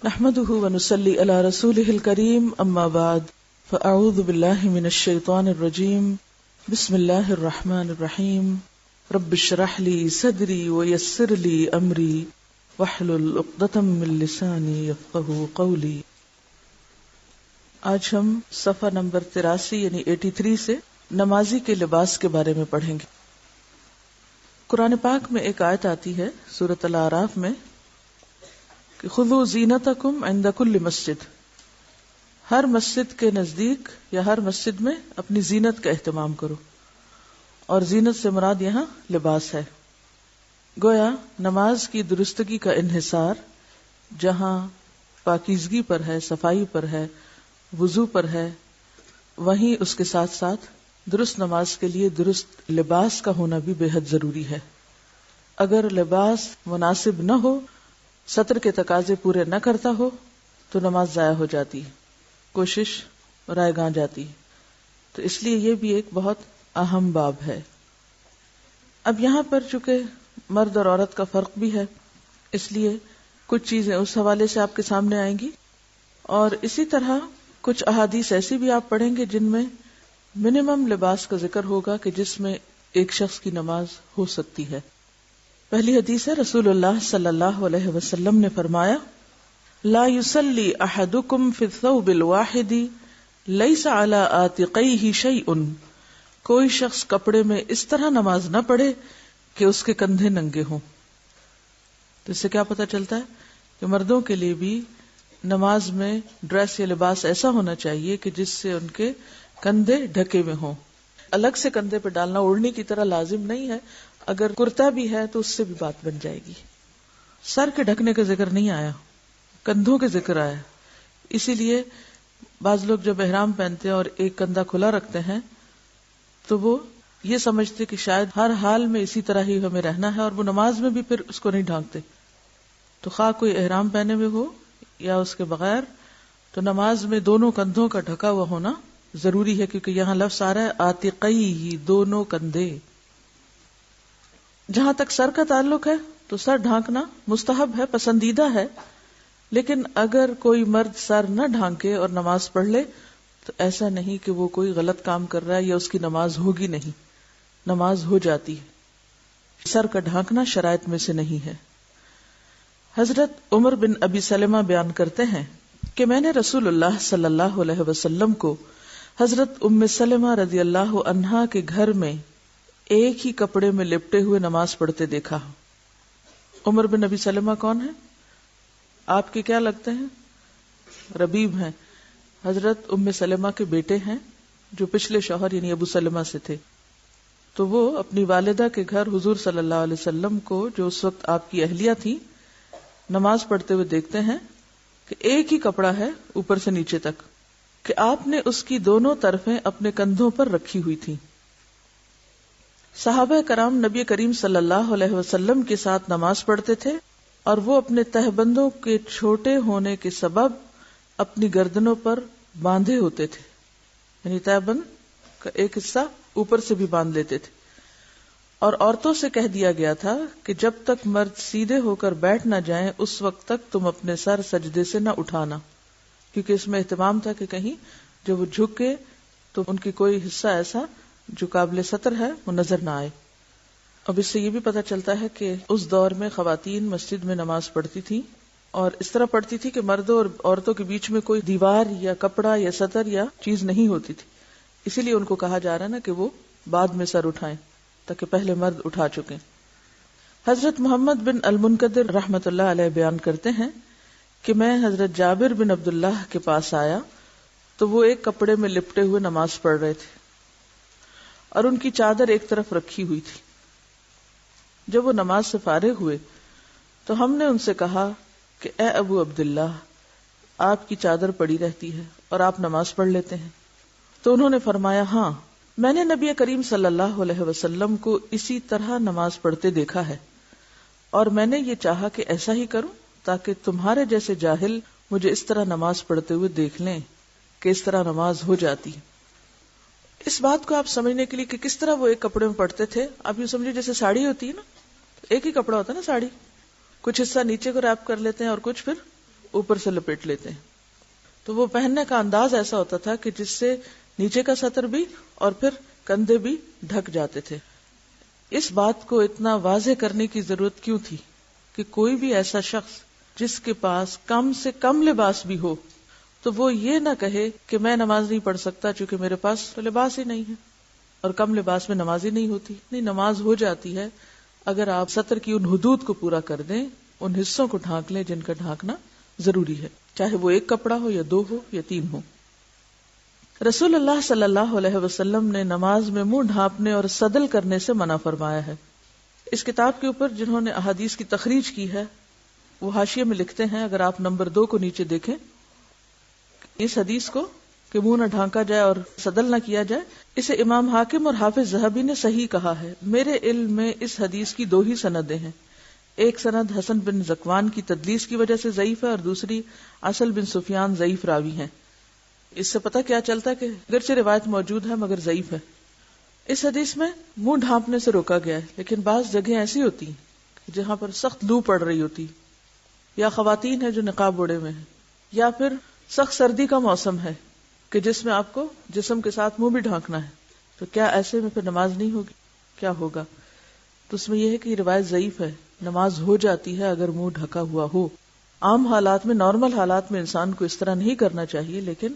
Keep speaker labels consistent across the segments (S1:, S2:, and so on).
S1: نحمده ونصلي على رسوله الكريم اما بعد فاعوذ بالله من الشيطان الرجيم بسم الله الرحمن الرحيم رب اشرح لي صدري ويسر لي امري واحلل عقدة من لساني يفقهوا قولي۔ آج ہم صفحہ نمبر 83 یعنی 83 سے نمازی کے لباس کے بارے میں پڑھیں گے۔ قرآن پاک میں ایک آیت آتی ہے سورۃ الاعراف میں کہ خذوا زینتکم عند کل مسجد، ہر مسجد کے نزدیک یا ہر مسجد میں اپنی زینت کا اہتمام کرو، اور زینت سے مراد یہاں لباس ہے۔ گویا نماز کی درستگی کا انحصار جہاں پاکیزگی پر ہے، صفائی پر ہے، وضو پر ہے، وہیں اس کے ساتھ ساتھ درست نماز کے لیے درست لباس کا ہونا بھی بے حد ضروری ہے۔ اگر لباس مناسب نہ ہو، سطر کے تقاضے پورے نہ کرتا ہو تو نماز ضائع ہو جاتی ہے، کوشش رائے گاں جاتی ہے۔ تو اس لیے یہ بھی ایک بہت اہم باب ہے۔ اب یہاں پر چونکہ مرد اور عورت کا فرق بھی ہے، اس لیے کچھ چیزیں اس حوالے سے آپ کے سامنے آئیں گی، اور اسی طرح کچھ احادیث ایسی بھی آپ پڑھیں گے جن میں منیمم لباس کا ذکر ہوگا کہ جس میں ایک شخص کی نماز ہو سکتی ہے۔ پہلی حدیث ہے، رسول اللہ صلی اللہ علیہ وسلم نے فرمایا لا يصلي احدكم في الثوب الواحد ليس على عاتقيه شيء، کوئی شخص کپڑے میں اس طرح نماز نہ پڑھے کہ اس کے کندھے ننگے ہوں۔ تو اس سے کیا پتہ چلتا ہے کہ مردوں کے لیے بھی نماز میں ڈریس یا لباس ایسا ہونا چاہیے کہ جس سے ان کے کندھے ڈھکے ہوئے ہوں۔ الگ سے کندھے پہ ڈالنا اوڑھنی کی طرح لازم نہیں ہے، اگر کرتا بھی ہے تو اس سے بھی بات بن جائے گی۔ سر کے ڈھکنے کا ذکر نہیں آیا، کندھوں کے ذکر آیا۔ اسی لیے بعض لوگ جب احرام پہنتے ہیں اور ایک کندھا کھلا رکھتے ہیں تو وہ یہ سمجھتے کہ شاید ہر حال میں اسی طرح ہی ہمیں رہنا ہے، اور وہ نماز میں بھی پھر اس کو نہیں ڈھانکتے۔ تو خواہ کوئی احرام پہنے ہوئے ہو یا اس کے بغیر، تو نماز میں دونوں کندھوں کا ڈھکا ہوا ہونا ضروری ہے، کیونکہ یہاں لفظ آ رہا ہے عاتقیہ، دونوں کندھے۔ جہاں تک سر کا تعلق ہے تو سر ڈھانکنا مستحب ہے، پسندیدہ ہے، لیکن اگر کوئی مرد سر نہ ڈھانکے اور نماز پڑھ لے تو ایسا نہیں کہ وہ کوئی غلط کام کر رہا ہے یا اس کی نماز ہوگی نہیں، نماز ہو جاتی ہے۔ سر کا ڈھانکنا شرائط میں سے نہیں ہے۔ حضرت عمر بن ابی سلمہ بیان کرتے ہیں کہ میں نے رسول اللہ صلی اللہ علیہ وسلم کو حضرت ام سلمہ رضی اللہ عنہا کے گھر میں ایک ہی کپڑے میں لپٹے ہوئے نماز پڑھتے دیکھا۔ عمر بن ابی سلمہ کون ہے؟ آپ کے کیا لگتے ہیں؟ ربیب ہیں، حضرت ام سلمہ کے بیٹے ہیں جو پچھلے شوہر یعنی ابو سلمہ سے تھے۔ تو وہ اپنی والدہ کے گھر حضور صلی اللہ علیہ وسلم کو، جو اس وقت آپ کی اہلیہ تھی، نماز پڑھتے ہوئے دیکھتے ہیں کہ ایک ہی کپڑا ہے اوپر سے نیچے تک، کہ آپ نے اس کی دونوں طرفیں اپنے کندھوں پر رکھی ہوئی تھی۔ صحابہ کرام نبی کریم صلی اللہ علیہ وسلم کے ساتھ نماز پڑھتے تھے، اور وہ اپنے تہبندوں کے چھوٹے ہونے کے سبب اپنی گردنوں پر باندھے ہوتے تھے، یعنی تہبند کا ایک حصہ اوپر سے بھی باندھ لیتے تھے۔ اور عورتوں سے کہہ دیا گیا تھا کہ جب تک مرد سیدھے ہو کر بیٹھ نہ جائیں اس وقت تک تم اپنے سر سجدے سے نہ اٹھانا، کیونکہ اس میں اہتمام تھا کہ کہیں جب وہ جھکے تو ان کی کوئی حصہ ایسا جو قابل ستر ہے وہ نظر نہ آئے۔ اب اس سے یہ بھی پتہ چلتا ہے کہ اس دور میں خواتین مسجد میں نماز پڑھتی تھیں، اور اس طرح پڑھتی تھی کہ مردوں اور عورتوں کے بیچ میں کوئی دیوار یا کپڑا یا ستر یا چیز نہیں ہوتی تھی۔ اسی لیے ان کو کہا جا رہا ہے نا کہ وہ بعد میں سر اٹھائیں، تاکہ پہلے مرد اٹھا چکیں۔ حضرت محمد بن المنکدر رحمۃ اللہ علیہ بیان کرتے ہیں کہ میں حضرت جابر بن عبداللہ کے پاس آیا تو وہ ایک کپڑے میں لپٹے ہوئے نماز پڑھ رہے تھے، اور ان کی چادر ایک طرف رکھی ہوئی تھی۔ جب وہ نماز سے فارغ ہوئے تو ہم نے ان سے کہا کہ اے ابو عبداللہ، آپ کی چادر پڑی رہتی ہے اور آپ نماز پڑھ لیتے ہیں؟ تو انہوں نے فرمایا ہاں، میں نے نبی کریم صلی اللہ علیہ وسلم کو اسی طرح نماز پڑھتے دیکھا ہے، اور میں نے یہ چاہا کہ ایسا ہی کروں تاکہ تمہارے جیسے جاہل مجھے اس طرح نماز پڑھتے ہوئے دیکھ لیں کہ اس طرح نماز ہو جاتی ہے۔ اس بات کو آپ سمجھنے کے لیے کہ کس طرح وہ ایک کپڑے میں پڑھتے تھے، آپ یوں سمجھے جیسے ساڑی ہوتی ہے نا، ایک ہی کپڑا ہوتا ہے نا ساڑی، کچھ حصہ نیچے کو ریپ کر لیتے ہیں اور کچھ پھر اوپر سے لپیٹ لیتے ہیں. تو وہ پہننے کا انداز ایسا ہوتا تھا کہ جس سے نیچے کا سطر بھی اور پھر کندھے بھی ڈھک جاتے تھے. اس بات کو اتنا واضح کرنے کی ضرورت کیوں تھی کہ کوئی بھی ایسا شخص جس کے پاس کم سے کم لباس بھی ہو تو وہ یہ نہ کہے کہ میں نماز نہیں پڑھ سکتا چونکہ میرے پاس تو لباس ہی نہیں ہے، اور کم لباس میں نماز ہی نہیں ہوتی. نہیں، نماز ہو جاتی ہے اگر آپ سطر کی ان حدود کو پورا کر دیں، ان حصوں کو ڈھانک لیں جن کا ڈھانکنا ضروری ہے، چاہے وہ ایک کپڑا ہو یا 2 ہو یا 3 ہو. رسول اللہ صلی اللہ علیہ وسلم نے نماز میں منہ ڈھانپنے اور صدل کرنے سے منع فرمایا ہے. اس کتاب کے اوپر جنہوں نے احادیث کی تخریج کی ہے وہ حاشیے میں لکھتے ہیں، اگر آپ نمبر 2 کو نیچے دیکھیں، اس حدیث کو کہ منہ نہ ڈھانکا جائے اور صدل نہ کیا جائے، اسے امام حاکم اور حافظ ذہبی نے صحیح کہا ہے. میرے علم میں اس حدیث کی 2 ہی سندیں ہیں. ایک سند حسن بن ذکوان کی تدلیس کی وجہ سے ضعیف ہے اور دوسری اصل بن سفیان ضعیف راوی ہیں. اس سے پتہ کیا چلتا ہے کہ اگرچہ روایت موجود ہے مگر ضعیف ہے. اس حدیث میں منہ ڈھانپنے سے روکا گیا ہے، لیکن بعض جگہیں ایسی ہوتی ہیں جہاں پر سخت لو پڑ رہی ہوتی، یا خواتین ہیں جو نقاب اوڑے ہوئے ہیں، یا پھر سخت سردی کا موسم ہے کہ جس میں آپ کو جسم کے ساتھ منہ بھی ڈھانکنا ہے، تو کیا ایسے میں پھر نماز نہیں ہوگی؟ کیا ہوگا؟ تو اس میں یہ ہے کہ یہ روایت ضعیف ہے. نماز ہو جاتی ہے اگر منہ ڈھکا ہوا ہو. عام حالات میں، نارمل حالات میں انسان کو اس طرح نہیں کرنا چاہیے، لیکن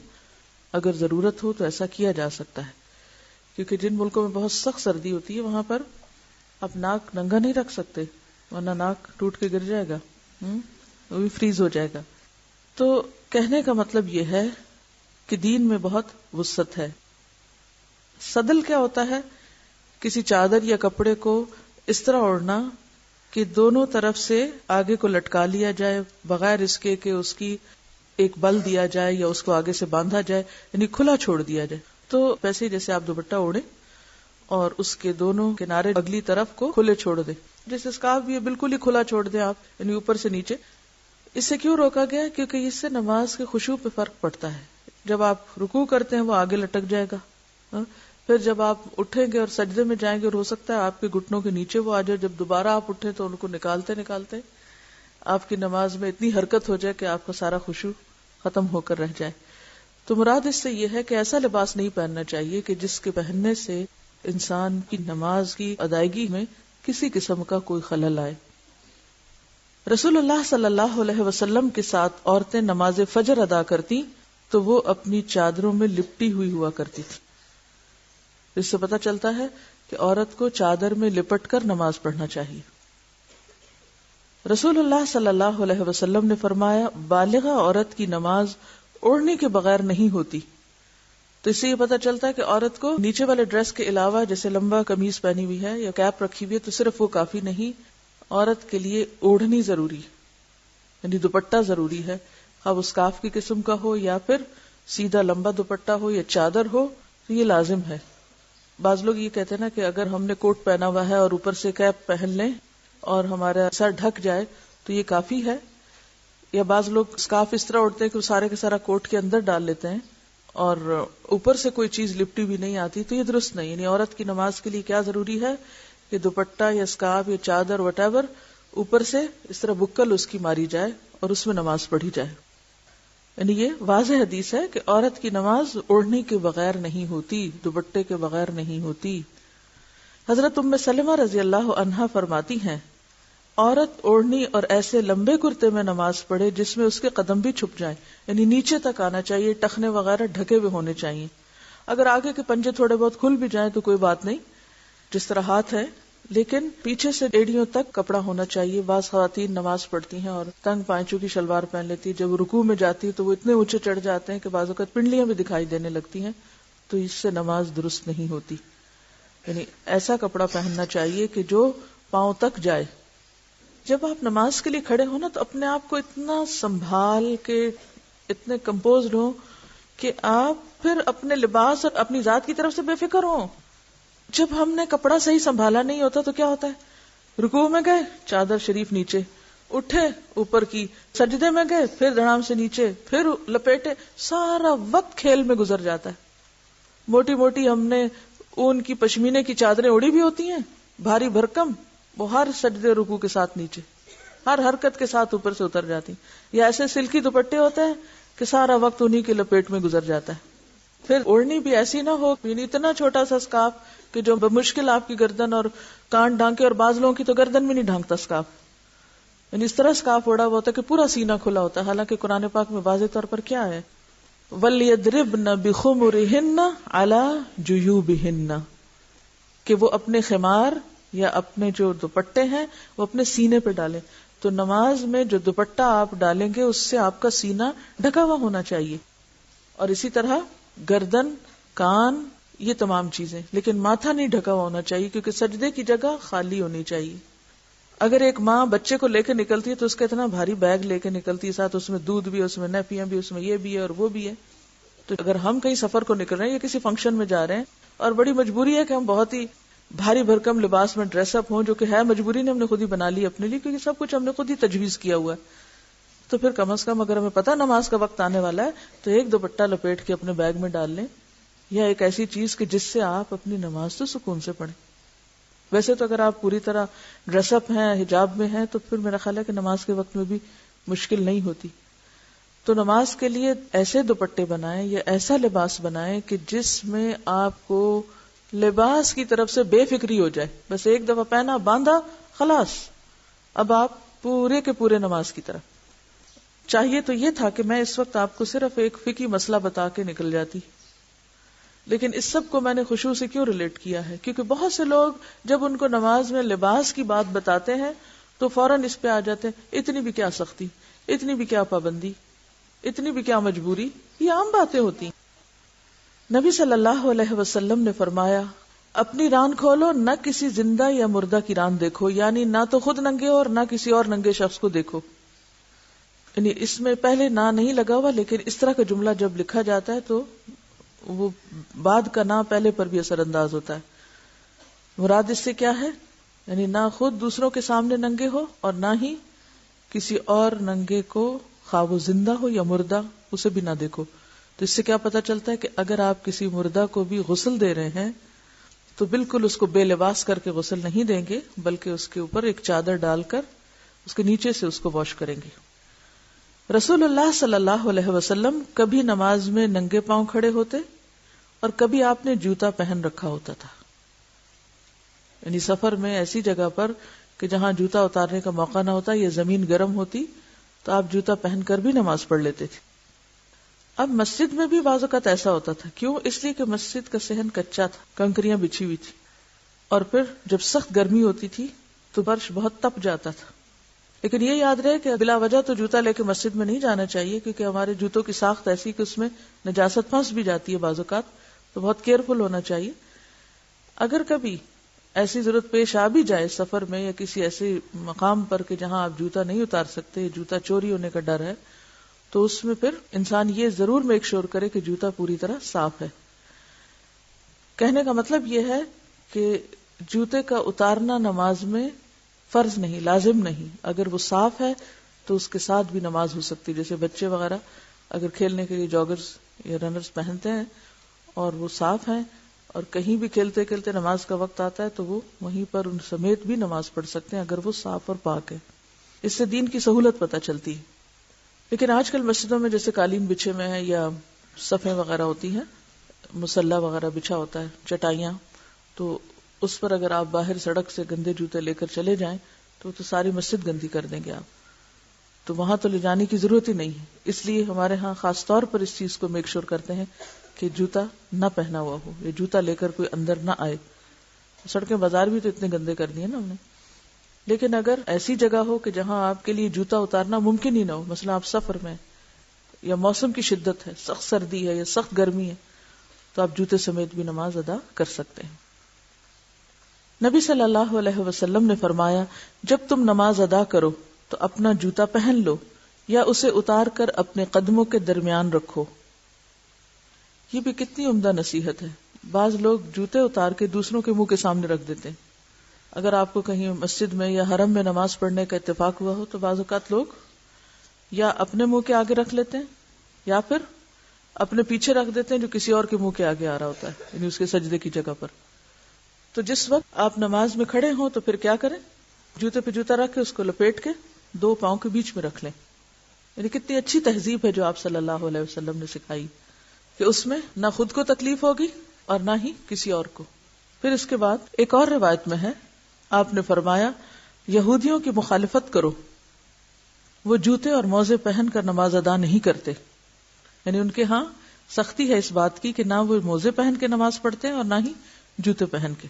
S1: اگر ضرورت ہو تو ایسا کیا جا سکتا ہے. کیونکہ جن ملکوں میں بہت سخت سردی ہوتی ہے وہاں پر آپ ناک ننگا نہیں رکھ سکتے، ورنہ ناک ٹوٹ کے گر جائے گا، وہ بھی فریز ہو جائے گا. تو کہنے کا مطلب یہ ہے کہ دین میں بہت وسعت ہے. صدل کیا ہوتا ہے؟ کسی چادر یا کپڑے کو اس طرح اوڑھنا کہ دونوں طرف سے آگے کو لٹکا لیا جائے بغیر اس کے کہ اس کی ایک بل دیا جائے یا اس کو آگے سے باندھا جائے، یعنی کھلا چھوڑ دیا جائے. تو ویسے جیسے آپ دوپٹہ اوڑھیں اور اس کے دونوں کنارے اگلی طرف کو کھلے چھوڑ دیں، جیسے اسکارف بھی ہے بالکل ہی کھلا چھوڑ دیں آپ، یعنی اوپر سے نیچے. اس سے کیوں روکا گیا؟ کیونکہ اس سے نماز کے خشوع پہ فرق پڑتا ہے. جب آپ رکوع کرتے ہیں وہ آگے لٹک جائے گا، پھر جب آپ اٹھیں گے اور سجدے میں جائیں گے اور ہو سکتا ہے آپ کے گھٹنوں کے نیچے وہ آ جائے، جب دوبارہ آپ اٹھیں تو ان کو نکالتے نکالتے آپ کی نماز میں اتنی حرکت ہو جائے کہ آپ کا سارا خشوع ختم ہو کر رہ جائے. تو مراد اس سے یہ ہے کہ ایسا لباس نہیں پہننا چاہیے کہ جس کے پہننے سے انسان کی نماز کی ادائیگی میں کسی قسم کا کوئی خلل آئے. رسول اللہ صلی اللہ علیہ وسلم کے ساتھ عورتیں نماز فجر ادا کرتی تو وہ اپنی چادروں میں لپٹی ہوئی ہوا کرتی تھی. اس سے پتہ چلتا ہے کہ عورت کو چادر میں لپٹ کر نماز پڑھنا چاہیے. رسول اللہ صلی اللہ علیہ وسلم نے فرمایا، بالغہ عورت کی نماز اوڑھنے کے بغیر نہیں ہوتی. تو اس سے یہ پتہ چلتا ہے کہ عورت کو نیچے والے ڈریس کے علاوہ جیسے لمبا قمیص پہنی ہوئی ہے یا کیپ رکھی ہوئی ہے تو صرف وہ کافی نہیں، عورت کے لیے اوڑھنی ضروری، یعنی دوپٹہ ضروری ہے، اب اس اسکارف کی قسم کا ہو یا پھر سیدھا لمبا دوپٹہ ہو یا چادر ہو، تو یہ لازم ہے. بعض لوگ یہ کہتے ہیں نا کہ اگر ہم نے کوٹ پہنا ہوا ہے اور اوپر سے کیپ پہن لیں اور ہمارا سر ڈھک جائے تو یہ کافی ہے. یا بعض لوگ اسکارف اس طرح اوڑھتے ہیں کہ وہ سارے کے سارا کوٹ کے اندر ڈال لیتے ہیں اور اوپر سے کوئی چیز لپٹی بھی نہیں آتی، تو یہ درست نہیں. یعنی عورت کی نماز کے لیے کیا ضروری ہے کہ دوپٹہ یا اسکارف یا چادر وٹ ایور اوپر سے اس طرح بکل اس کی ماری جائے اور اس میں نماز پڑھی جائے. یعنی یہ واضح حدیث ہے کہ عورت کی نماز اوڑھنے کے بغیر نہیں ہوتی، دوپٹے کے بغیر نہیں ہوتی. حضرت ام سلمہ رضی اللہ عنہا فرماتی ہیں، عورت اوڑھنی اور ایسے لمبے کرتے میں نماز پڑھے جس میں اس کے قدم بھی چھپ جائیں، یعنی نیچے تک آنا چاہیے، ٹخنے وغیرہ ڈھکے ہوئے ہونے چاہیے. اگر آگے کے پنجے تھوڑے بہت کھل بھی جائیں تو کوئی بات نہیں، جس طرح ہاتھ ہے، لیکن پیچھے سے ایڑیوں تک کپڑا ہونا چاہیے. بعض خواتین نماز پڑھتی ہیں اور تنگ پائچوں کی شلوار پہن لیتی ہے، جب رکوع میں جاتی ہے تو وہ اتنے اونچے چڑھ جاتے ہیں کہ بعض اوقات پنڈلیاں بھی دکھائی دینے لگتی ہیں، تو اس سے نماز درست نہیں ہوتی. یعنی ایسا کپڑا پہننا چاہیے کہ جو پاؤں تک جائے. جب آپ نماز کے لیے کھڑے ہو نا تو اپنے آپ کو اتنا سنبھال کے اتنے کمپوزڈ ہو کہ آپ پھر اپنے لباس اور اپنی ذات کی طرف سے بے فکر ہوں. جب ہم نے کپڑا صحیح سنبھالا نہیں ہوتا تو کیا ہوتا ہے، رکوع میں گئے چادر شریف نیچے، اٹھے اوپر کی، سجدے میں گئے پھر دھڑام سے نیچے، پھر لپیٹے، سارا وقت کھیل میں گزر جاتا ہے. موٹی موٹی ہم نے اون کی پشمینے کی چادریں اڑی بھی ہوتی ہیں، بھاری بھرکم، وہ ہر سجدے رکوع کے ساتھ نیچے. ہر حرکت کے ساتھ اوپر سے اتر جاتی. یا ایسے سلکی دوپٹے ہوتے ہیں کہ سارا وقت انہی کی لپیٹ میں گزر جاتا ہے. پھر اوڑھنی بھی ایسی نہ ہو، یعنی اتنا چھوٹا سا اسکارف کہ جو بمشکل آپ کی گردن اور کان ڈھانکے، اور بعض لوگوں کی تو گردن بھی نہیں ڈھانکتا اسکارف، یعنی اس طرح اسکارف اوڑا ہوا ہوتا ہے کہ پورا سینہ کھلا ہوتا ہے. حالانکہ قرآن پاک میں واضح طور پر کیا ہے، وَلْيَضْرِبْنَ بِخُمُرِهِنَّ عَلَى جُيُوبِهِنَّ، کہ وہ اپنے خمار یا اپنے جو دوپٹے ہیں وہ اپنے سینے پہ ڈالیں. تو نماز میں جو دوپٹہ آپ ڈالیں گے اس سے آپ کا سینہ ڈھکا ہوا ہونا چاہیے، اور اسی طرح گردن، کان، یہ تمام چیزیں. لیکن ماتھا نہیں ڈھکا ہوا ہونا چاہیے کیونکہ سجدے کی جگہ خالی ہونی چاہیے. اگر ایک ماں بچے کو لے کے نکلتی ہے تو اس کا اتنا بھاری بیگ لے کے نکلتی ہے، ساتھ اس میں دودھ بھی، اس میں نیپیاں بھی، اس میں یہ بھی ہے اور وہ بھی ہے. تو اگر ہم کہیں سفر کو نکل رہے ہیں یا کسی فنکشن میں جا رہے ہیں اور بڑی مجبوری ہے کہ ہم بہت ہی بھاری بھرکم لباس میں ڈریس اپ ہوں، جو کہ ہے مجبوری نے ہم نے خود ہی بنا لی اپنے لیے، کیونکہ سب کچھ ہم نے خود ہی تجویز کیا ہوا ہے، تو پھر کم از کم اگر ہمیں پتہ نماز کا وقت آنے والا ہے تو ایک دوپٹہ لپیٹ کے اپنے بیگ میں ڈال لیں، یا ایک ایسی چیز کہ جس سے آپ اپنی نماز تو سکون سے پڑھیں. ویسے تو اگر آپ پوری طرح ڈریس اپ ہیں، حجاب میں ہیں، تو پھر میرا خیال ہے کہ نماز کے وقت میں بھی مشکل نہیں ہوتی. تو نماز کے لیے ایسے دوپٹے بنائیں یا ایسا لباس بنائیں کہ جس میں آپ کو لباس کی طرف سے بے فکری ہو جائے، بس ایک دفعہ پہنا، باندھا، خلاص اب آپ پورے کے پورے نماز کی طرف. چاہیے تو یہ تھا کہ میں اس وقت آپ کو صرف ایک فقہی مسئلہ بتا کے نکل جاتی، لیکن اس سب کو میں نے خشوع سے کیوں ریلیٹ کیا ہے، کیونکہ بہت سے لوگ جب ان کو نماز میں لباس کی بات بتاتے ہیں تو فوراً اس پہ آ جاتے ہیں، اتنی بھی کیا سختی، اتنی بھی کیا پابندی، اتنی بھی کیا مجبوری. یہ عام باتیں ہوتی ہیں. نبی صلی اللہ علیہ وسلم نے فرمایا، اپنی ران کھولو، نہ کسی زندہ یا مردہ کی ران دیکھو، یعنی نہ تو خود ننگے ہو اور نہ کسی اور ننگے شخص کو دیکھو. یعنی اس میں پہلے نہ نہیں لگا ہوا، لیکن اس طرح کا جملہ جب لکھا جاتا ہے تو وہ بعد کا نہ پہلے پر بھی اثر انداز ہوتا ہے. مراد اس سے کیا ہے، یعنی نہ خود دوسروں کے سامنے ننگے ہو اور نہ ہی کسی اور ننگے کو، خواہ وہ زندہ ہو یا مردہ، اسے بھی نہ دیکھو. تو اس سے کیا پتا چلتا ہے کہ اگر آپ کسی مردہ کو بھی غسل دے رہے ہیں تو بالکل اس کو بے لباس کر کے غسل نہیں دیں گے، بلکہ اس کے اوپر ایک چادر ڈال کر اس کے نیچے سے اس کو واش کریں گے. رسول اللہ صلی اللہ علیہ وسلم کبھی نماز میں ننگے پاؤں کھڑے ہوتے اور کبھی آپ نے جوتا پہن رکھا ہوتا تھا. یعنی سفر میں ایسی جگہ پر کہ جہاں جوتا اتارنے کا موقع نہ ہوتا یا زمین گرم ہوتی تو آپ جوتا پہن کر بھی نماز پڑھ لیتے تھے. اب مسجد میں بھی بعض اوقات ایسا ہوتا تھا. کیوں؟ اس لیے کہ مسجد کا صحن کچا تھا، کنکریاں بچھی ہوئی تھی، اور پھر جب سخت گرمی ہوتی تھی تو فرش بہت تپ جاتا تھا. لیکن یہ یاد رہے کہ بلا وجہ تو جوتا لے کے مسجد میں نہیں جانا چاہیے، کیونکہ ہمارے جوتوں کی ساخت ایسی کہ اس میں نجاست پھنس بھی جاتی ہے بعض اوقات، تو بہت کیئرفل ہونا چاہیے. اگر کبھی ایسی ضرورت پیش آ بھی جائے سفر میں یا کسی ایسے مقام پر کہ جہاں آپ جوتا نہیں اتار سکتے، جوتا چوری ہونے کا ڈر ہے، تو اس میں پھر انسان یہ ضرور میک شور کرے کہ جوتا پوری طرح صاف ہے. کہنے کا مطلب یہ ہے کہ جوتے کا اتارنا نماز میں فرض نہیں، لازم نہیں. اگر وہ صاف ہے تو اس کے ساتھ بھی نماز ہو سکتی. جیسے بچے وغیرہ اگر کھیلنے کے لیے جاگرز یا رنرز پہنتے ہیں اور وہ صاف ہیں اور کہیں بھی کھیلتے کھیلتے نماز کا وقت آتا ہے تو وہ وہیں پر ان سمیت بھی نماز پڑھ سکتے ہیں اگر وہ صاف اور پاک ہے. اس سے دین کی سہولت پتہ چلتی ہے. لیکن آج کل مسجدوں میں جیسے قالین بچھے میں ہیں یا صفیں وغیرہ ہوتی ہیں، مصلی وغیرہ بچھا ہوتا ہے، چٹائیاں، تو اس پر اگر آپ باہر سڑک سے گندے جوتے لے کر چلے جائیں تو ساری مسجد گندی کر دیں گے آپ. تو وہاں تو لے جانے کی ضرورت ہی نہیں ہے. اس لیے ہمارے ہاں خاص طور پر اس چیز کو میک شور کرتے ہیں کہ جوتا نہ پہنا ہوا ہو یا جوتا لے کر کوئی اندر نہ آئے. سڑکیں بازار بھی تو اتنے گندے کر دیے نا ہم نے. لیکن اگر ایسی جگہ ہو کہ جہاں آپ کے لیے جوتا اتارنا ممکن ہی نہ ہو، مثلا آپ سفر میں یا موسم کی شدت ہے، سخت سردی ہے یا سخت گرمی ہے، تو آپ جوتے سمیت بھی نماز ادا کر سکتے ہیں. نبی صلی اللہ علیہ وسلم نے فرمایا، جب تم نماز ادا کرو تو اپنا جوتا پہن لو یا اسے اتار کر اپنے قدموں کے درمیان رکھو. یہ بھی کتنی عمدہ نصیحت ہے. بعض لوگ جوتے اتار کے دوسروں کے منہ کے سامنے رکھ دیتے ہیں. اگر آپ کو کہیں مسجد میں یا حرم میں نماز پڑھنے کا اتفاق ہوا ہو تو بعض اوقات لوگ یا اپنے منہ کے آگے رکھ لیتے ہیں یا پھر اپنے پیچھے رکھ دیتے ہیں جو کسی اور کے منہ کے آگے آ رہا ہوتا ہے، یعنی اس کے سجدے کی جگہ پر. تو جس وقت آپ نماز میں کھڑے ہوں تو پھر کیا کریں؟ جوتے پہ جوتا رکھ کے اس کو لپیٹ کے دو پاؤں کے بیچ میں رکھ لیں. یعنی کتنی اچھی تہذیب ہے جو آپ صلی اللہ علیہ وسلم نے سکھائی کہ اس میں نہ خود کو تکلیف ہوگی اور نہ ہی کسی اور کو. پھر اس کے بعد ایک اور روایت میں ہے آپ نے فرمایا یہودیوں کی مخالفت کرو، وہ جوتے اور موزے پہن کر نماز ادا نہیں کرتے. یعنی ان کے ہاں سختی ہے اس بات کی کہ نہ وہ موزے پہن کے نماز پڑھتے ہیں اور نہ ہی جوتے پہن کے.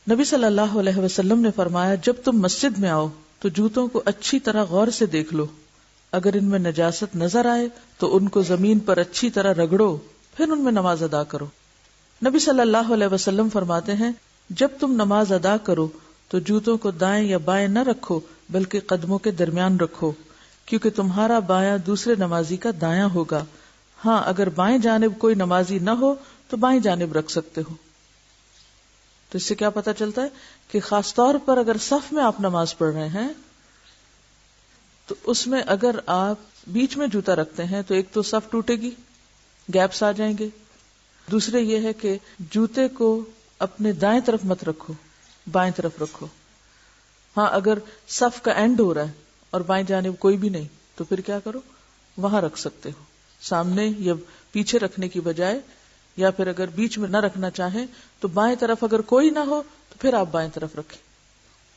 S1: نبی صلی اللہ علیہ وسلم نے فرمایا جب تم مسجد میں آؤ تو جوتوں کو اچھی طرح غور سے دیکھ لو، اگر ان میں نجاست نظر آئے تو ان کو زمین پر اچھی طرح رگڑو، پھر ان میں نماز ادا کرو. نبی صلی اللہ علیہ وسلم فرماتے ہیں جب تم نماز ادا کرو تو جوتوں کو دائیں یا بائیں نہ رکھو بلکہ قدموں کے درمیان رکھو، کیونکہ تمہارا بایاں دوسرے نمازی کا دایاں ہوگا. ہاں اگر بائیں جانب کوئی نمازی نہ ہو تو بائیں جانب رکھ سکتے ہو. تو اس سے کیا پتہ چلتا ہے کہ خاص طور پر اگر صف میں آپ نماز پڑھ رہے ہیں تو اس میں اگر آپ بیچ میں جوتا رکھتے ہیں تو ایک تو صف ٹوٹے گی، گیپس آ جائیں گے. دوسرے یہ ہے کہ جوتے کو اپنے دائیں طرف مت رکھو، بائیں طرف رکھو. ہاں اگر صف کا اینڈ ہو رہا ہے اور بائیں جانب کوئی بھی نہیں تو پھر کیا کرو، وہاں رکھ سکتے ہو سامنے یا پیچھے رکھنے کی بجائے. یا پھر اگر بیچ میں نہ رکھنا چاہیں تو بائیں طرف اگر کوئی نہ ہو تو پھر آپ بائیں طرف رکھیں.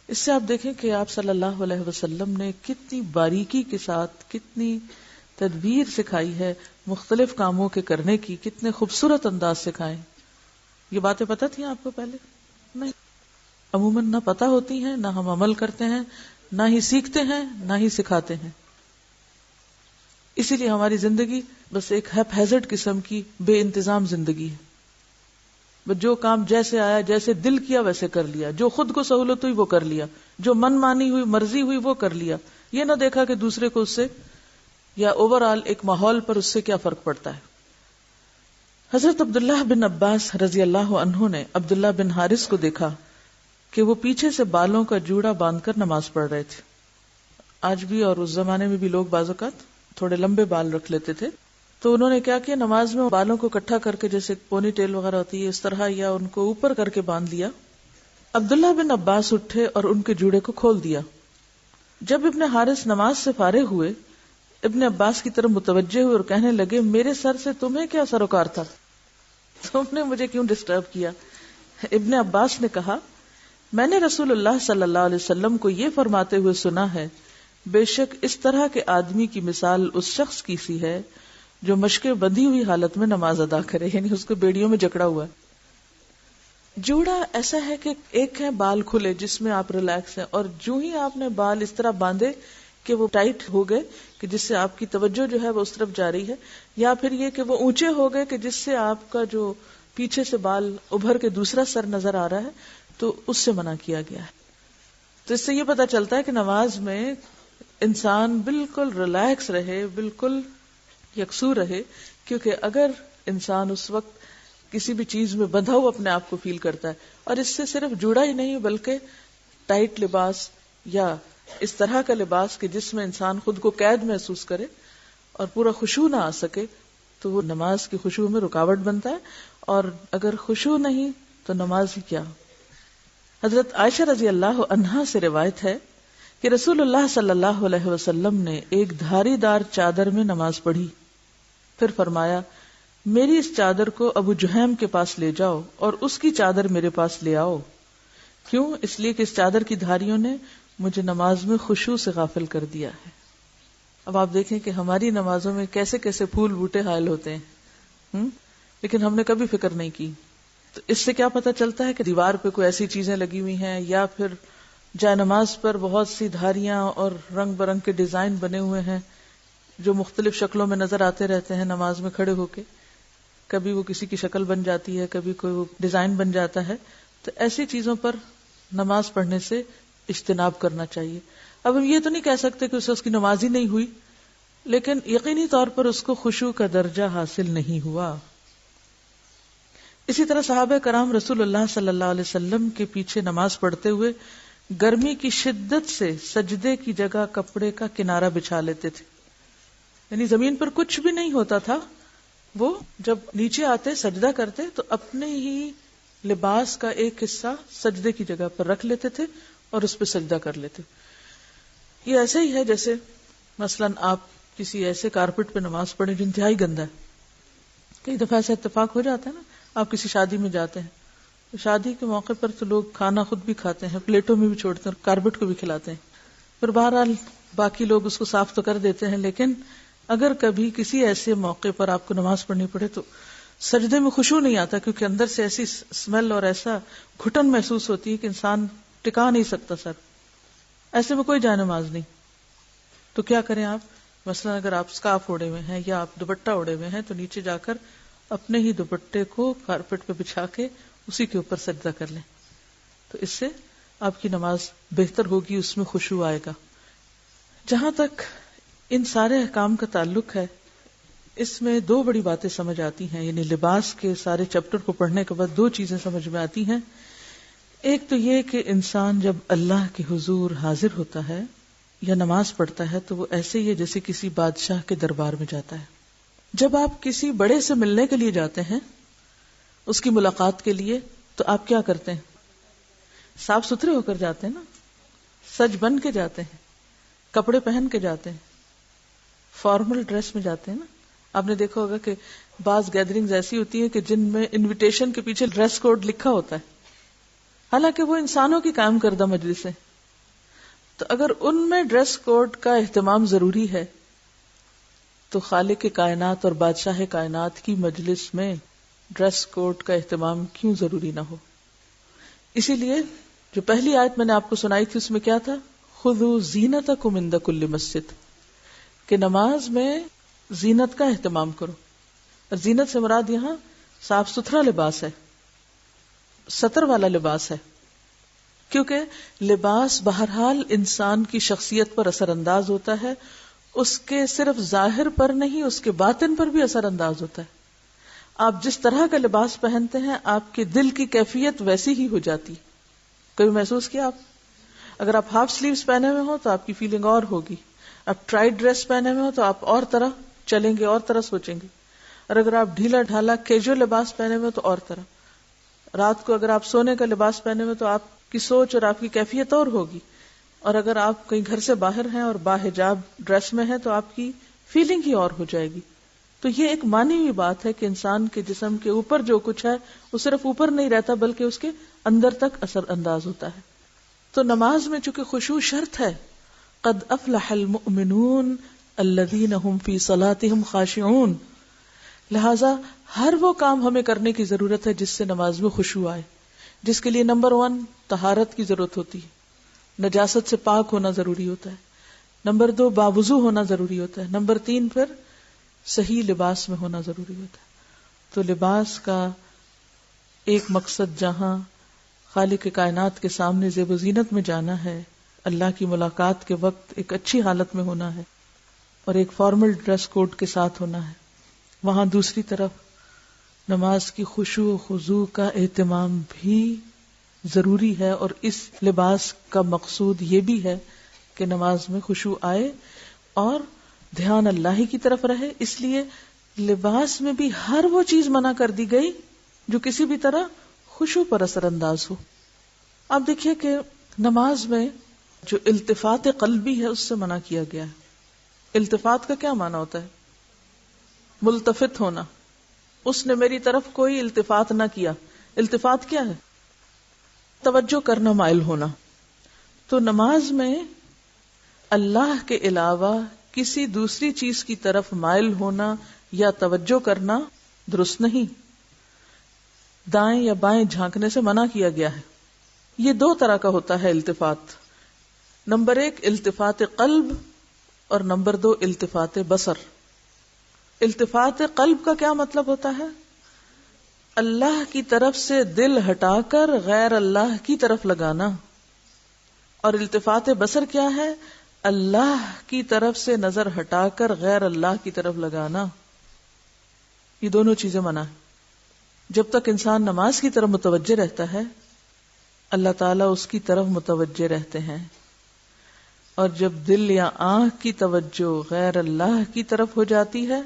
S1: اس سے آپ دیکھیں کہ آپ صلی اللہ علیہ وسلم نے کتنی باریکی کے ساتھ کتنی تدبیر سکھائی ہے مختلف کاموں کے کرنے کی، کتنے خوبصورت انداز سکھائے. یہ باتیں پتہ تھیں آپ کو پہلے؟ نہیں، عموماً نہ پتہ ہوتی ہیں، نہ ہم عمل کرتے ہیں، نہ ہی سیکھتے ہیں، نہ ہی سکھاتے ہیں. اسی لیے ہماری زندگی بس ایک ہیزرڈ قسم کی بے انتظام زندگی ہے. بس جو کام جیسے آیا، جیسے دل کیا ویسے کر لیا، جو خود کو سہولت ہوئی وہ کر لیا، جو من مانی ہوئی مرضی ہوئی وہ کر لیا. یہ نہ دیکھا کہ دوسرے کو اس سے یا اوور آل ایک ماحول پر اس سے کیا فرق پڑتا ہے. حضرت عبداللہ بن عباس رضی اللہ عنہ نے عبداللہ بن حارث کو دیکھا کہ وہ پیچھے سے بالوں کا جوڑا باندھ کر نماز پڑھ رہے تھے. آج بھی اور اس زمانے میں بھی لوگ بعض اوقات تھوڑے لمبے بال رکھ لیتے تھے. تو انہوں نے کیا کیا، نماز میں بالوں کو اکٹھا کر کے جیسے پونی ٹیل وغیرہ ہوتی ہے اس طرح، یا ان کو اوپر کر کے باندھ دیا. عبداللہ بن عباس اٹھے اور ان کے جوڑے کو کھول دیا. جب ابن حارث نماز سے فارغ ہوئے ابن عباس کی طرف متوجہ ہوئے اور کہنے لگے میرے سر سے تمہیں کیا سروکار تھا، تم نے مجھے کیوں ڈسٹرب کیا؟ ابن عباس نے کہا میں نے رسول اللہ صلی اللہ علیہ وسلم کو یہ فرماتے ہوئے سنا ہے بے شک اس طرح کے آدمی کی مثال اس شخص کی سی ہے جو مشقیں بندھی ہوئی حالت میں نماز ادا کرے، یعنی اس کو بیڑیوں میں جکڑا ہوا ہے. جوڑا ایسا ہے کہ ایک ہے بال کھلے جس میں آپ ریلیکس ہیں، اور جو ہی آپ نے بال اس طرح باندھے کہ وہ ٹائٹ ہو گئے کہ جس سے آپ کی توجہ جو ہے وہ اس طرف جا رہی ہے، یا پھر یہ کہ وہ اونچے ہو گئے کہ جس سے آپ کا جو پیچھے سے بال ابھر کے دوسرا سر نظر آ رہا ہے، تو اس سے منع کیا گیا ہے. تو اس سے یہ پتہ چلتا ہے کہ نماز میں انسان بالکل ریلیکس رہے، بالکل یکسو رہے، کیونکہ اگر انسان اس وقت کسی بھی چیز میں بندھا ہوا اپنے آپ کو فیل کرتا ہے، اور اس سے صرف جوڑا ہی نہیں بلکہ ٹائٹ لباس یا اس طرح کا لباس کہ جس میں انسان خود کو قید محسوس کرے اور پورا خشوع نہ آ سکے، تو وہ نماز کی خشوع میں رکاوٹ بنتا ہے. اور اگر خشوع نہیں تو نماز ہی کیا. حضرت عائشہ رضی اللہ عنہا سے روایت ہے کہ رسول اللہ صلی اللہ علیہ وسلم نے ایک دھاری دار چادر میں نماز پڑھی، پھر فرمایا میری اس چادر کو ابو جہیم کے پاس لے جاؤ اور اس کی چادر میرے پاس لے آؤ. کیوں؟ اس لیے کہ اس چادر کی دھاریوں نے مجھے نماز میں خشوع سے غافل کر دیا ہے. اب آپ دیکھیں کہ ہماری نمازوں میں کیسے کیسے پھول بوٹے حائل ہوتے ہیں، لیکن ہم نے کبھی فکر نہیں کی. تو اس سے کیا پتہ چلتا ہے کہ دیوار پہ کوئی ایسی چیزیں لگی ہوئی ہیں، یا پھر جائے نماز پر بہت سی دھاریاں اور رنگ برنگ کے ڈیزائن بنے ہوئے ہیں جو مختلف شکلوں میں نظر آتے رہتے ہیں نماز میں کھڑے ہو کے. کبھی وہ کسی کی شکل بن جاتی ہے، کبھی کوئی ڈیزائن بن جاتا ہے. تو ایسی چیزوں پر نماز پڑھنے سے اجتناب کرنا چاہیے. اب ہم یہ تو نہیں کہہ سکتے کہ اس کی نماز ہی نہیں ہوئی، لیکن یقینی طور پر اس کو خشوع کا درجہ حاصل نہیں ہوا. اسی طرح صحابہ کرام رسول اللہ صلی اللہ علیہ وسلم کے پیچھے نماز پڑھتے ہوئے گرمی کی شدت سے سجدے کی جگہ کپڑے کا کنارہ بچھا لیتے تھے. یعنی زمین پر کچھ بھی نہیں ہوتا تھا، وہ جب نیچے آتے سجدہ کرتے تو اپنے ہی لباس کا ایک حصہ سجدے کی جگہ پر رکھ لیتے تھے اور اس پہ سجدہ کر لیتے. یہ ایسے ہی ہے جیسے مثلاً آپ کسی ایسے کارپٹ پہ نماز پڑھیں جو انتہائی گندا ہے. کئی دفعہ ایسا اتفاق ہو جاتا ہے نا, آپ کسی شادی میں جاتے ہیں تو شادی کے موقع پر تو لوگ کھانا خود بھی کھاتے ہیں, پلیٹوں میں بھی چھوڑتے ہیں, کارپٹ کو بھی کھلاتے ہیں, پھر بہرحال باقی لوگ اس کو صاف تو کر دیتے ہیں. لیکن اگر کبھی کسی ایسے موقع پر آپ کو نماز پڑھنی پڑے تو سجدے میں خشوع نہیں آتا, کیونکہ اندر سے ایسی اسمیل اور ایسا گھٹن محسوس ہوتی ہے کہ انسان ٹکا نہیں سکتا سر. ایسے میں کوئی جائے نماز نہیں. تو کیا کریں آپ؟ مثلا اگر آپ اسکارف اوڑے ہوئے ہیں یا آپ دوپٹہ اوڑے ہوئے ہیں تو نیچے جا کر اپنے ہی دوپٹے کو کارپٹ پہ بچھا کے اسی کے اوپر سجدہ کر لیں, تو اس سے آپ کی نماز بہتر ہوگی, اس میں خشوع آئے گا. جہاں تک ان سارے احکام کا تعلق ہے, اس میں دو بڑی باتیں سمجھ آتی ہیں. یعنی لباس کے سارے چیپٹر کو پڑھنے کے بعد دو چیزیں سمجھ میں آتی ہیں. ایک تو یہ کہ انسان جب اللہ کے حضور حاضر ہوتا ہے یا نماز پڑھتا ہے تو وہ ایسے ہی ہے جیسے کسی بادشاہ کے دربار میں جاتا ہے. جب آپ کسی بڑے سے ملنے کے لیے جاتے ہیں, اس کی ملاقات کے لیے, تو آپ کیا کرتے ہیں؟ صاف ستھرے ہو کر جاتے ہیں نا, سج بن کے جاتے ہیں, کپڑے پہن کے جاتے ہیں, فارمل ڈریس میں جاتے ہیں نا. آپ نے دیکھا ہوگا کہ بعض گیدرنگز ایسی ہوتی ہیں کہ جن میں انویٹیشن کے پیچھے ڈریس کوڈ لکھا ہوتا ہے, حالانکہ وہ انسانوں کی قائم کردہ مجلس ہے. تو اگر ان میں ڈریس کوڈ کا اہتمام ضروری ہے تو خالق کائنات اور بادشاہ کائنات کی مجلس میں ڈریس کوڈ کا اہتمام کیوں ضروری نہ ہو؟ اسی لیے جو پہلی آیت میں نے آپ کو سنائی تھی اس میں کیا تھا؟ خذوا زینتکم عند کل مسجد, کہ نماز میں زینت کا اہتمام کرو. اور زینت سے مراد یہاں صاف ستھرا لباس ہے, ستر والا لباس ہے, کیونکہ لباس بہرحال انسان کی شخصیت پر اثر انداز ہوتا ہے. اس کے صرف ظاہر پر نہیں, اس کے باطن پر بھی اثر انداز ہوتا ہے. آپ جس طرح کا لباس پہنتے ہیں آپ کے دل کی کیفیت ویسی ہی ہو جاتی. کبھی محسوس کیا آپ؟ اگر آپ ہاف سلیوز پہنے ہوئے ہوں تو آپ کی فیلنگ اور ہوگی, آپ ٹائٹ ڈریس پہنے ہوئے ہوں تو آپ اور طرح چلیں گے, اور طرح سوچیں گے. اور اگر آپ ڈھیلا ڈھالا کیجول لباس پہنے ہوئے تو اور طرح. رات کو اگر آپ سونے کا لباس پہنے ہوئے تو آپ کی سوچ اور آپ کی کیفیت اور ہوگی. اور اگر آپ کہیں گھر سے باہر ہیں اور باحجاب ڈریس میں ہیں تو آپ کی فیلنگ ہی اور ہو جائے گی. تو یہ ایک مانی ہوئی بات ہے کہ انسان کے جسم کے اوپر جو کچھ ہے وہ صرف اوپر نہیں رہتا بلکہ اس کے اندر تک اثر انداز ہوتا ہے. تو نماز میں چونکہ خشوع شرط ہے, قد افلح المؤمنون الذین هم فی صلاتهم خاشعون, لہذا ہر وہ کام ہمیں کرنے کی ضرورت ہے جس سے نماز میں خشوع آئے, جس کے لیے نمبر 1 طہارت کی ضرورت ہوتی ہے, نجاست سے پاک ہونا ضروری ہوتا ہے. نمبر 2 باوضو ہونا ضروری ہوتا ہے. نمبر 3 پھر صحیح لباس میں ہونا ضروری ہوتا ہے. تو لباس کا ایک مقصد جہاں خالق کائنات کے سامنے زیب و زینت میں جانا ہے, اللہ کی ملاقات کے وقت ایک اچھی حالت میں ہونا ہے اور ایک فارمل ڈریس کوڈ کے ساتھ ہونا ہے, وہاں دوسری طرف نماز کی خشوع و خضوع کا اہتمام بھی ضروری ہے. اور اس لباس کا مقصود یہ بھی ہے کہ نماز میں خشوع آئے اور دھیان اللہ ہی کی طرف رہے. اس لیے لباس میں بھی ہر وہ چیز منع کر دی گئی جو کسی بھی طرح خشوع پر اثر انداز ہو. آپ دیکھیے کہ نماز میں جو التفات قلبی ہے اس سے منع کیا گیا ہے. التفات کا کیا معنی ہوتا ہے؟ ملتفت ہونا. اس نے میری طرف کوئی التفات نہ کیا. التفات کیا ہے؟ توجہ کرنا, مائل ہونا. تو نماز میں اللہ کے علاوہ کسی دوسری چیز کی طرف مائل ہونا یا توجہ کرنا درست نہیں. دائیں یا بائیں جھانکنے سے منع کیا گیا ہے. یہ 2 طرح کا ہوتا ہے التفات. نمبر 1 التفات قلب اور نمبر 2 التفات بصر. التفات قلب کا کیا مطلب ہوتا ہے؟ اللہ کی طرف سے دل ہٹا کر غیر اللہ کی طرف لگانا. اور التفات بصر کیا ہے؟ اللہ کی طرف سے نظر ہٹا کر غیر اللہ کی طرف لگانا. یہ دونوں چیزیں منع ہے. جب تک انسان نماز کی طرف متوجہ رہتا ہے اللہ تعالیٰ اس کی طرف متوجہ رہتے ہیں, اور جب دل یا آنکھ کی توجہ غیر اللہ کی طرف ہو جاتی ہے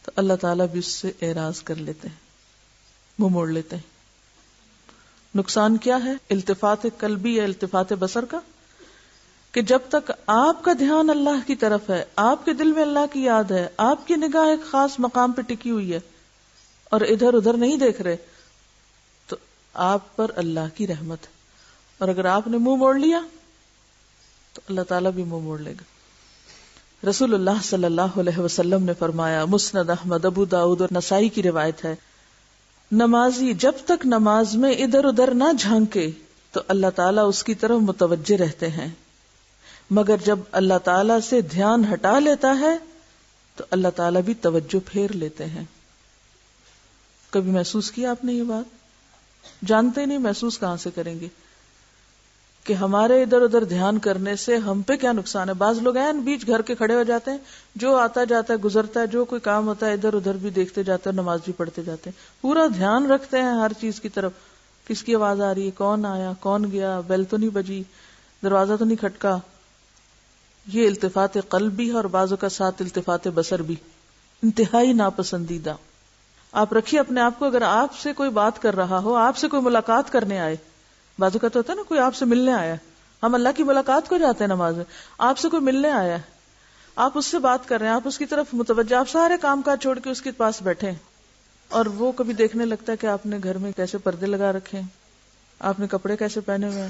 S1: تو اللہ تعالیٰ بھی اس سے اعراض کر لیتے ہیں, منہ موڑ لیتے ہیں. نقصان کیا ہے التفات قلبی یا التفات بصر کا؟ کہ جب تک آپ کا دھیان اللہ کی طرف ہے، آپ کے دل میں اللہ کی یاد ہے، آپ کی نگاہ ایک خاص مقام پہ ٹکی ہوئی ہے اور ادھر ادھر نہیں دیکھ رہے، تو آپ پر اللہ کی رحمت ہے. اور اگر آپ نے منہ موڑ لیا تو اللہ تعالیٰ بھی منہ موڑ لے گا. رسول اللہ صلی اللہ علیہ وسلم نے فرمایا، مسند احمد، ابو داؤد اور نسائی کی روایت ہے، نمازی جب تک نماز میں ادھر ادھر نہ جھانکے تو اللہ تعالیٰ اس کی طرف متوجہ رہتے ہیں، مگر جب اللہ تعالیٰ سے دھیان ہٹا لیتا ہے تو اللہ تعالیٰ بھی توجہ پھیر لیتے ہیں. کبھی محسوس کیا آپ نے یہ بات؟ جانتے نہیں، محسوس کہاں سے کریں گے کہ ہمارے ادھر ادھر دھیان کرنے سے ہم پہ کیا نقصان ہے. بعض لوگ ہیں بیچ گھر کے کھڑے ہو جاتے ہیں، جو آتا جاتا ہے گزرتا ہے، جو کوئی کام ہوتا ہے ادھر ادھر بھی دیکھتے جاتے ہیں، نماز بھی پڑھتے جاتے ہیں، پورا دھیان رکھتے ہیں ہر چیز کی طرف، کس کی آواز آ رہی ہے، کون آیا، کون گیا، بیل تو نہیں بجی، دروازہ تو نہیں کھٹکا. یہ التفات قلب بھی ہے اور بعضوں کا ساتھ التفات بصر بھی، انتہائی ناپسندیدہ. آپ رکھیے اپنے آپ کو، اگر آپ سے کوئی بات کر رہا ہو، آپ سے کوئی ملاقات کرنے آئے، بعضوں کا تو ہوتا ہے نا کوئی آپ سے ملنے آیا، ہم اللہ کی ملاقات کو جاتے ہیں نماز میں، آپ سے کوئی ملنے آیا ہے، آپ اس سے بات کر رہے ہیں، آپ اس کی طرف متوجہ، آپ سارے کام کاج چھوڑ کے اس کے پاس بیٹھے ہیں، اور وہ کبھی دیکھنے لگتا ہے کہ آپ نے گھر میں کیسے پردے لگا رکھے ہیں، آپ نے کپڑے کیسے پہنے ہوئے ہیں،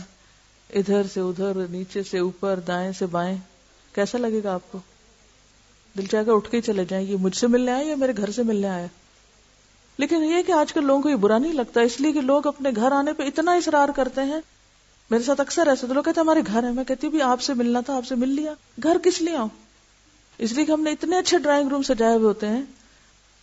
S1: ادھر سے ادھر، نیچے سے اوپر، دائیں سے بائیں. کیسا لگے گا آپ کو؟ دل چاہے گا اٹھ کے ہی چلے جائیں، یہ مجھ سے ملنے آیا یا میرے گھر سے ملنے آیا. لیکن یہ کہ آج کل لوگوں کو یہ برا نہیں لگتا، اس لیے کہ لوگ اپنے گھر آنے پہ اتنا اصرار کرتے ہیں. میرے ساتھ اکثر ایسے تو لوگ کہتے ہیں ہمارے گھر ہے، میں کہتی ہوں بھی آپ سے ملنا تھا، آپ سے مل لیا. گھر کس لیے آؤں؟ اس لیے کہ ہم نے اتنے اچھے ڈرائنگ روم سجائے ہوئے ہوتے ہیں.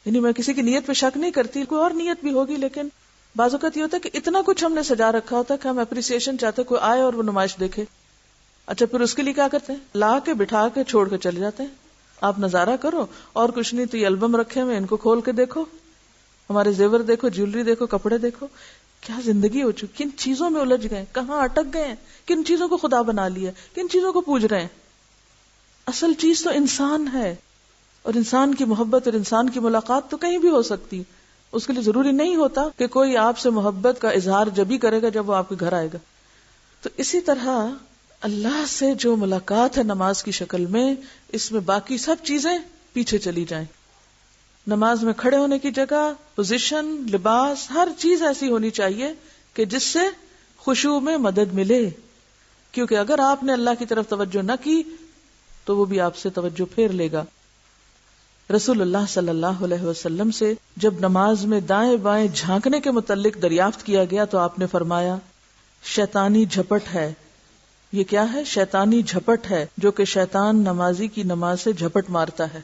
S1: یعنی میں کسی کی نیت پہ شک نہیں کرتی، کوئی اور نیت بھی ہوگی، لیکن بعض اوقات یہ ہوتا ہے کہ اتنا کچھ ہم نے سجا رکھا ہوتا ہے کہ ہم اپریسیشن چاہتے ہیں کوئی آئے اور وہ نمائش دیکھے. اچھا پھر اس کے لیے کیا کرتے ہیں؟ لا کے بٹھا کے چھوڑ کے چلے جاتے ہیں. آپ نظارہ کرو، اور کچھ نہیں تو یہ البم رکھے ہوئے، ان کو کھول کے دیکھو، ہمارے زیور دیکھو، جیولری دیکھو، کپڑے دیکھو. کیا زندگی ہو چکی، کن چیزوں میں الجھ گئے، کہاں اٹک گئے ہیں، کن چیزوں کو خدا بنا لیا، کن چیزوں کو پوج رہے ہیں. اصل چیز تو انسان ہے، اور انسان کی محبت اور انسان کی ملاقات تو کہیں بھی ہو سکتی. اس کے لیے ضروری نہیں ہوتا کہ کوئی آپ سے محبت کا اظہار جب ہی کرے گا جب وہ آپ کے گھر آئے گا. تو اسی طرح اللہ سے جو ملاقات ہے نماز کی شکل میں، اس میں باقی سب چیزیں پیچھے چلی جائیں. نماز میں کھڑے ہونے کی جگہ، پوزیشن، لباس، ہر چیز ایسی ہونی چاہیے کہ جس سے خشوع میں مدد ملے. کیونکہ اگر آپ نے اللہ کی طرف توجہ نہ کی تو وہ بھی آپ سے توجہ پھیر لے گا. رسول اللہ صلی اللہ علیہ وسلم سے جب نماز میں دائیں بائیں جھانکنے کے متعلق دریافت کیا گیا تو آپ نے فرمایا، شیطانی جھپٹ ہے. یہ کیا ہے؟ شیطانی جھپٹ ہے، جو کہ شیطان نمازی کی نماز سے جھپٹ مارتا ہے.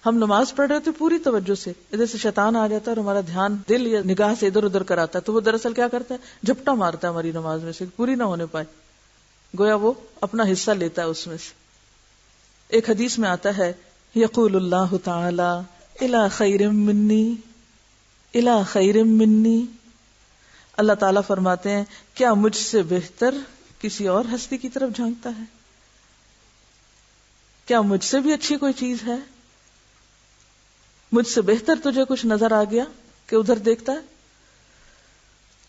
S1: ہم نماز پڑھ رہے ہوتے پوری توجہ سے، ادھر سے شیطان آ جاتا ہے اور ہمارا دھیان دل یا نگاہ سے ادھر ادھر کراتا ہے، تو وہ دراصل کیا کرتا ہے؟ جھپٹا مارتا ہے ہماری نماز میں سے، پوری نہ ہونے پائے، گویا وہ اپنا حصہ لیتا ہے اس میں سے. ایک حدیث میں آتا ہے، یقول اللہ تعالی الی خیر منی، الی خیر منی، اللہ تعالیٰ فرماتے ہیں کیا مجھ سے بہتر کسی اور ہستی کی طرف جھانکتا ہے؟ کیا مجھ سے بھی اچھی کوئی چیز ہے؟ مجھ سے بہتر تجھے کچھ نظر آ گیا کہ ادھر دیکھتا ہے؟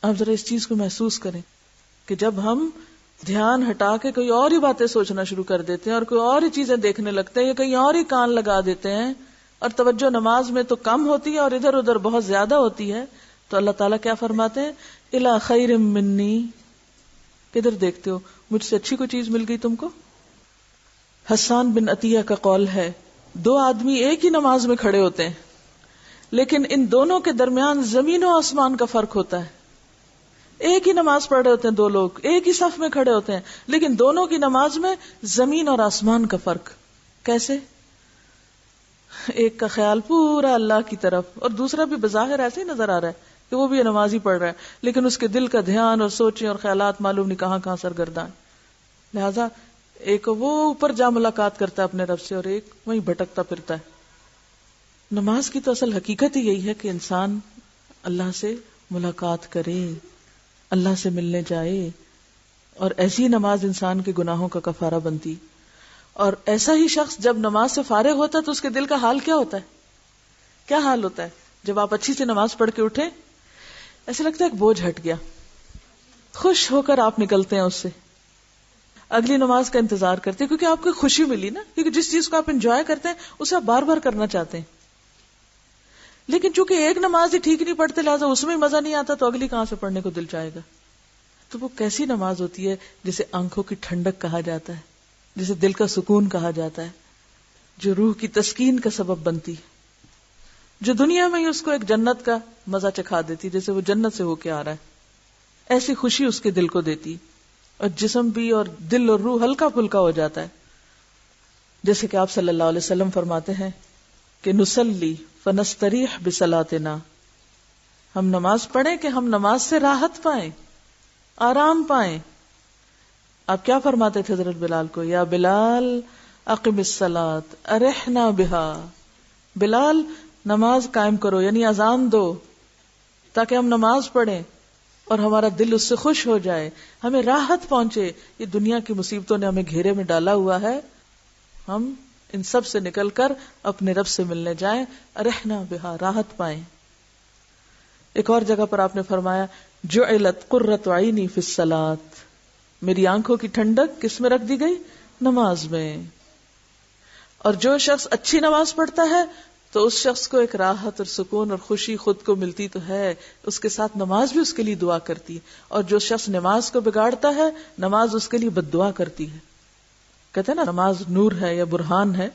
S1: آپ ذرا اس چیز کو محسوس کریں کہ جب ہم دھیان ہٹا کے کوئی اور ہی باتیں سوچنا شروع کر دیتے ہیں اور کوئی اور ہی چیزیں دیکھنے لگتے ہیں یا کہیں اور ہی کان لگا دیتے ہیں، اور توجہ نماز میں تو کم ہوتی ہے اور ادھر ادھر بہت زیادہ ہوتی ہے، تو اللہ تعالیٰ کیا فرماتے ہیں؟ الی خیر منی، کدھر دیکھتے ہو؟ مجھ سے اچھی کوئی چیز مل گئی تم کو؟ حسان بن عطیہ کا قول ہے، دو آدمی ایک ہی نماز میں کھڑے ہوتے ہیں لیکن ان دونوں کے درمیان زمین و آسمان کا فرق ہوتا ہے. ایک ہی نماز پڑھ رہے ہوتے ہیں دو لوگ، ایک ہی صف میں کھڑے ہوتے ہیں، لیکن دونوں کی نماز میں زمین اور آسمان کا فرق. کیسے؟ ایک کا خیال پورا اللہ کی طرف، اور دوسرا بھی بظاہر ایسے ہی نظر آ رہا ہے کہ وہ بھی نماز ہی پڑھ رہا ہے، لیکن اس کے دل کا دھیان اور سوچیں اور خیالات معلوم نہیں کہاں کہاں سرگردان. لہذا ایک وہ اوپر جا ملاقات کرتا ہے اپنے رب سے، اور ایک وہیں بھٹکتا پھرتا ہے. نماز کی تو اصل حقیقت ہی یہی ہے کہ انسان اللہ سے ملاقات کرے، اللہ سے ملنے جائے، اور ایسی نماز انسان کے گناہوں کا کفارہ بنتی. اور ایسا ہی شخص جب نماز سے فارغ ہوتا ہے تو اس کے دل کا حال کیا ہوتا ہے؟ کیا حال ہوتا ہے جب آپ اچھی سی نماز پڑھ کے اٹھیں؟ ایسا لگتا ہے ایک بوجھ ہٹ گیا، خوش ہو کر آپ نکلتے ہیں اس سے. اگلی نماز کا انتظار کرتے ہیں، کیونکہ آپ کو خوشی ملی نا، کیونکہ جس چیز کو آپ انجوائے کرتے ہیں اسے آپ بار بار کرنا چاہتے ہیں. لیکن چونکہ ایک نماز ہی ٹھیک نہیں پڑھتے، لہٰذا اس میں مزہ نہیں آتا، تو اگلی کہاں سے پڑھنے کو دل چاہے گا؟ تو وہ کیسی نماز ہوتی ہے جسے آنکھوں کی ٹھنڈک کہا جاتا ہے، جسے دل کا سکون کہا جاتا ہے، جو روح کی تسکین کا سبب بنتی ہے، جو دنیا میں ہی اس کو ایک جنت کا مزہ چکھا دیتی، جیسے وہ جنت سے ہو کے آ رہا ہے. ایسی خوشی اس کے دل کو دیتی، اور جسم بھی اور دل اور روح ہلکا پھلکا ہو جاتا ہے. جیسے کہ آپ صلی اللہ علیہ وسلم فرماتے ہیں کہ نصلی فنستریح بصلاتنا، ہم نماز پڑھیں کہ ہم نماز سے راحت پائیں، آرام پائیں. آپ کیا فرماتے تھے حضرت بلال کو؟ یا بلال اقم الصلاۃ ارحنا بہا، بلال نماز قائم کرو، یعنی اذان دو تاکہ ہم نماز پڑھیں اور ہمارا دل اس سے خوش ہو جائے، ہمیں راحت پہنچے. یہ دنیا کی مصیبتوں نے ہمیں گھیرے میں ڈالا ہوا ہے، ہم ان سب سے نکل کر اپنے رب سے ملنے جائیں، ارحنا بہا، راحت پائیں. ایک اور جگہ پر آپ نے فرمایا جعلت قرۃ عینی فی الصلاۃ، میری آنکھوں کی ٹھنڈک کس میں رکھ دی گئی؟ نماز میں. اور جو شخص اچھی نماز پڑھتا ہے تو اس شخص کو ایک راحت اور سکون اور خوشی خود کو ملتی تو ہے، اس کے ساتھ نماز بھی اس کے لیے دعا کرتی ہے. اور جو شخص نماز کو بگاڑتا ہے نماز اس کے لیے بد دعا کرتی ہے. کہتے ہیں نا نماز نور ہے یا برہان ہے.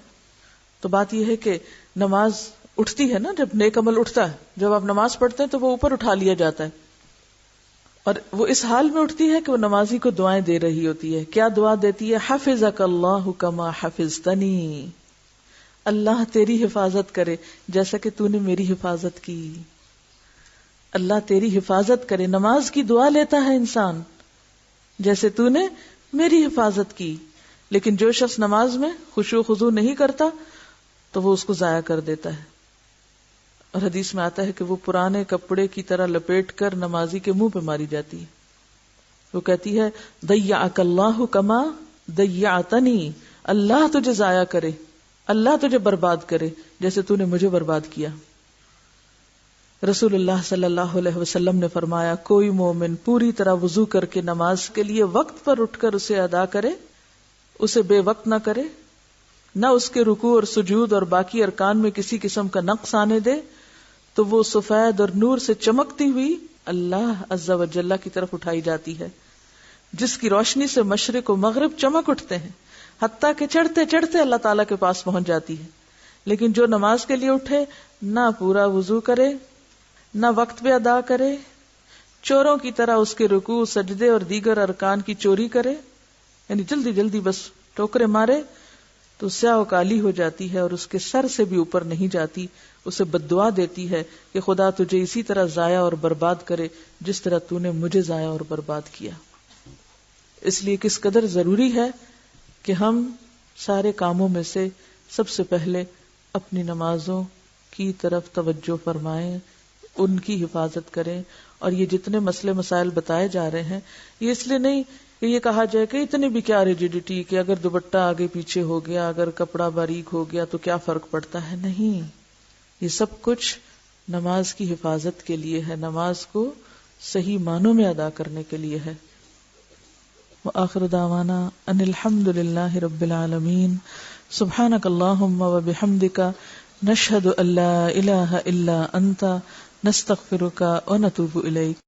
S1: تو بات یہ ہے کہ نماز اٹھتی ہے نا، جب نیک عمل اٹھتا ہے، جب آپ نماز پڑھتے ہیں تو وہ اوپر اٹھا لیا جاتا ہے، اور وہ اس حال میں اٹھتی ہے کہ وہ نمازی کو دعائیں دے رہی ہوتی ہے. کیا دعا دیتی ہے؟ حفظک اللہ کما حفظتنی، اللہ تیری حفاظت کرے جیسا کہ تو نے میری حفاظت کی. اللہ تیری حفاظت کرے، نماز کی دعا لیتا ہے انسان جیسے تو نے میری حفاظت کی. لیکن جو شخص نماز میں خشوع و خضوع نہیں کرتا تو وہ اس کو ضائع کر دیتا ہے. اور حدیث میں آتا ہے کہ وہ پرانے کپڑے کی طرح لپیٹ کر نمازی کے منہ پہ ماری جاتی ہے. وہ کہتی ہے ضیعک اللہ کما ضیعتنی، اللہ تجھے ضائع کرے، اللہ تجھے برباد کرے جیسے تو نے مجھے برباد کیا. رسول اللہ صلی اللہ علیہ وسلم نے فرمایا کوئی مومن پوری طرح وضو کر کے نماز کے لیے وقت پر اٹھ کر اسے ادا کرے، اسے بے وقت نہ کرے، نہ اس کے رکوع اور سجود اور باقی ارکان میں کسی قسم کا نقص آنے دے، تو وہ سفید اور نور سے چمکتی ہوئی اللہ عز و جل کی طرف اٹھائی جاتی ہے، جس کی روشنی سے مشرق و مغرب چمک اٹھتے ہیں، حتیٰ کہ چڑھتے چڑھتے اللہ تعالیٰ کے پاس پہنچ جاتی ہے. لیکن جو نماز کے لیے اٹھے نہ پورا وضو کرے، نہ وقت پہ ادا کرے، چوروں کی طرح اس کے رکوع، سجدے اور دیگر ارکان کی چوری کرے، یعنی جلدی جلدی بس ٹوکرے مارے، تو سیاہ و کالی ہو جاتی ہے اور اس کے سر سے بھی اوپر نہیں جاتی. اسے بد دعا دیتی ہے کہ خدا تجھے اسی طرح ضائع اور برباد کرے جس طرح تو نے مجھے ضائع اور برباد کیا. اس لیے کس قدر ضروری ہے کہ ہم سارے کاموں میں سے سب سے پہلے اپنی نمازوں کی طرف توجہ فرمائیں، ان کی حفاظت کریں. اور یہ جتنے مسئلے مسائل بتائے جا رہے ہیں یہ اس لیے نہیں کہ یہ کہا جائے کہ اتنی بھی کیا ریجیڈیٹی کہ اگر دوپٹہ آگے پیچھے ہو گیا، اگر کپڑا باریک ہو گیا تو کیا فرق پڑتا ہے. نہیں، یہ سب کچھ نماز کی حفاظت کے لیے ہے، نماز کو صحیح معنوں میں ادا کرنے کے لیے ہے. وآخر دعوانا ان الحمد للہ رب العالمین. سبحانک اللہم وبحمدک نشہد ان لا الہ الا انت نستغفرک ونتوب الیک.